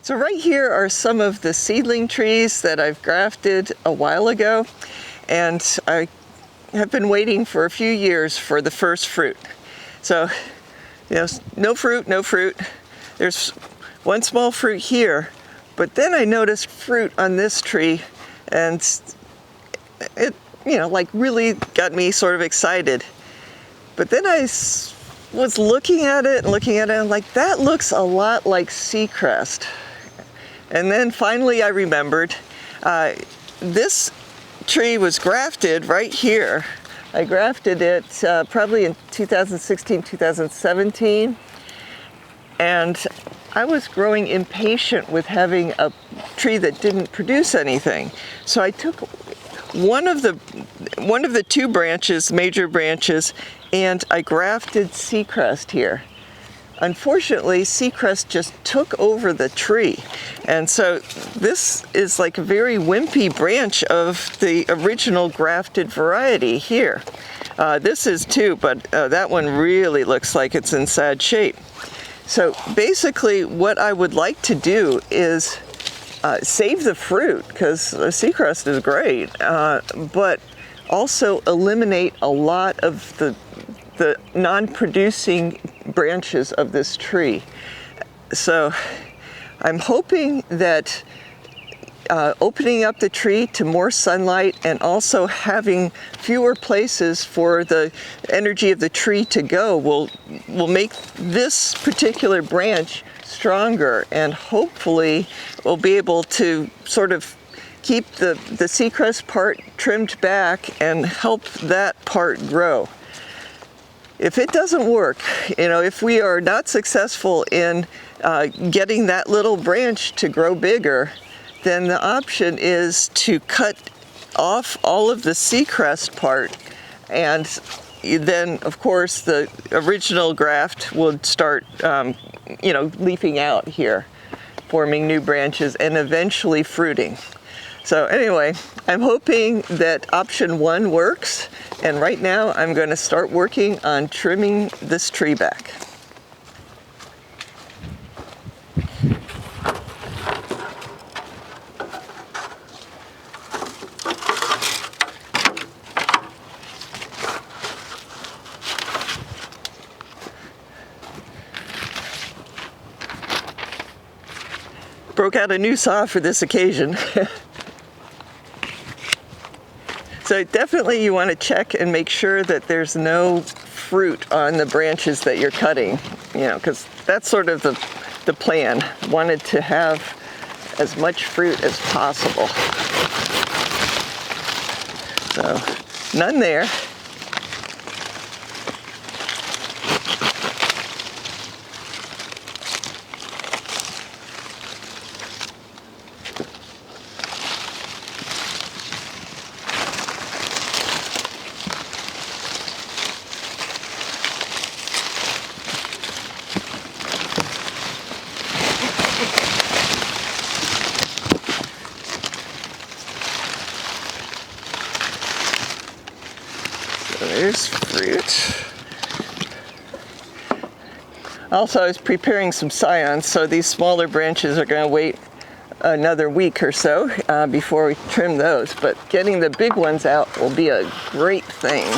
So right here are some of the seedling trees that I've grafted a while ago, and I have been waiting for a few years for the first fruit. So, no fruit, no fruit. There's one small fruit here, but then I noticed fruit on this tree, and it, like really got me sort of excited. But then I was looking at it, and I'm like, that looks a lot like sea crest. And then finally I remembered, this tree was grafted right here. I grafted it probably in 2016, 2017. And I was growing impatient with having a tree that didn't produce anything. So I took one of the two branches, major branches, and I grafted sea crest here. Unfortunately, sea crest just took over the tree. And so this is like a very wimpy branch of the original grafted variety here. This is too, but that one really looks like it's in sad shape. So basically what I would like to do is save the fruit, because the sea crest is great, but also eliminate a lot of the non-producing branches of this tree. So I'm hoping that opening up the tree to more sunlight and also having fewer places for the energy of the tree to go will make this particular branch stronger, and hopefully we'll be able to sort of keep the sea crest part trimmed back and help that part grow. If it doesn't work, if we are not successful in getting that little branch to grow bigger, then the option is to cut off all of the sea crest part, and then of course the original graft would start leafing out here, forming new branches and eventually fruiting. So anyway, I'm hoping that option one works, and right now I'm going to start working on trimming this tree back. Broke out a new saw for this occasion. So definitely you want to check and make sure that there's no fruit on the branches that you're cutting, because that's sort of the plan. Wanted to have as much fruit as possible. So none there. There's fruit. Also, I was preparing some scions, so these smaller branches are going to wait another week or so before we trim those. But getting the big ones out will be a great thing.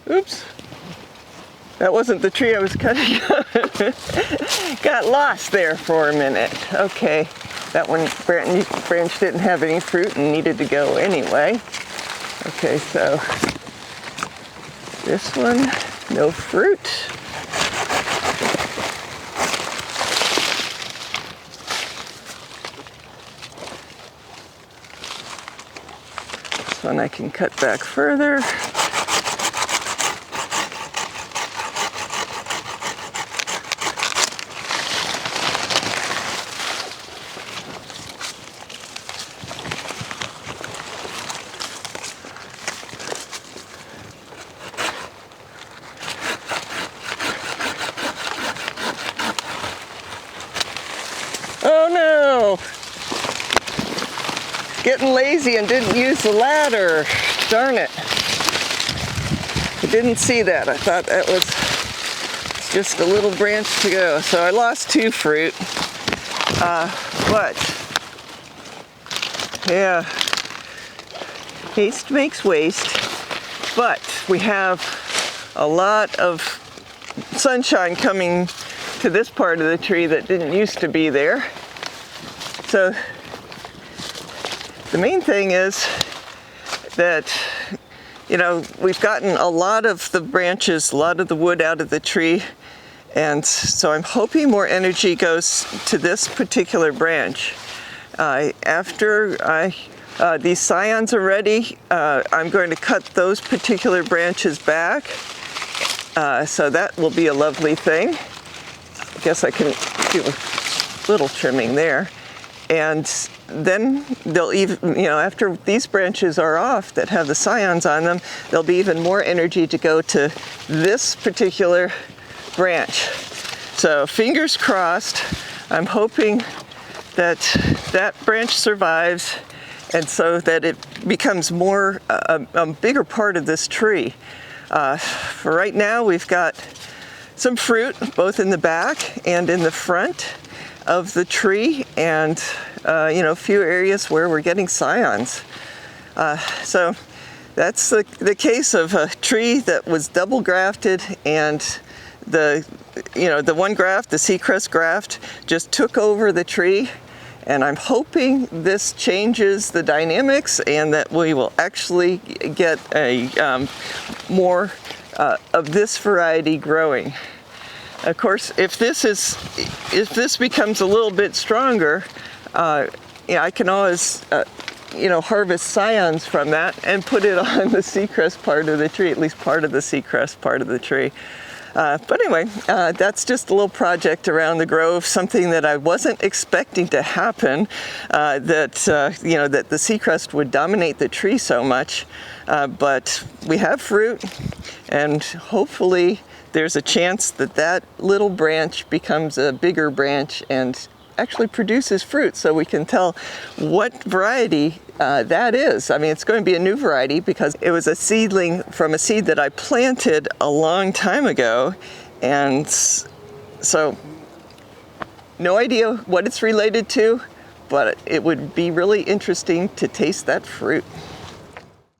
Oops. That wasn't the tree I was cutting. Got lost there for a minute. Okay, that one branch didn't have any fruit and needed to go anyway. Okay, so this one, no fruit. This one I can cut back further. Oh no! Getting lazy and didn't use the ladder. Darn it. I didn't see that. I thought that was just a little branch to go. So I lost 2 fruit. But, yeah, haste makes waste. But we have a lot of sunshine coming to this part of the tree that didn't used to be there. So the main thing is that, you know, we've gotten a lot of the branches, a lot of the wood out of the tree, and so I'm hoping more energy goes to this particular branch. After these scions are ready, I'm going to cut those particular branches back, so that will be a lovely thing. I guess I can do a little trimming there. And then they'll even, you know, after these branches are off that have the scions on them, there'll be even more energy to go to this particular branch. So fingers crossed. I'm hoping that that branch survives and so that it becomes more, a bigger part of this tree. For right now, we've got some fruit both in the back and in the front of the tree, and you know, a few areas where we're getting scions. So that's the case of a tree that was double grafted, and the one graft, the seacrest graft, just took over the tree. And I'm hoping this changes the dynamics and that we will actually get a more of this variety growing. Of course, if this becomes a little bit stronger, yeah, I can always, harvest scions from that and put it on the seacrest part of the tree, at least part of the seacrest part of the tree. But anyway, that's just a little project around the grove, something that I wasn't expecting to happen, that the seacrest would dominate the tree so much. But we have fruit, and hopefully there's a chance that that little branch becomes a bigger branch and actually produces fruit, so we can tell what variety that is. I mean, it's going to be a new variety because it was a seedling from a seed that I planted a long time ago, and so no idea what it's related to, but it would be really interesting to taste that fruit.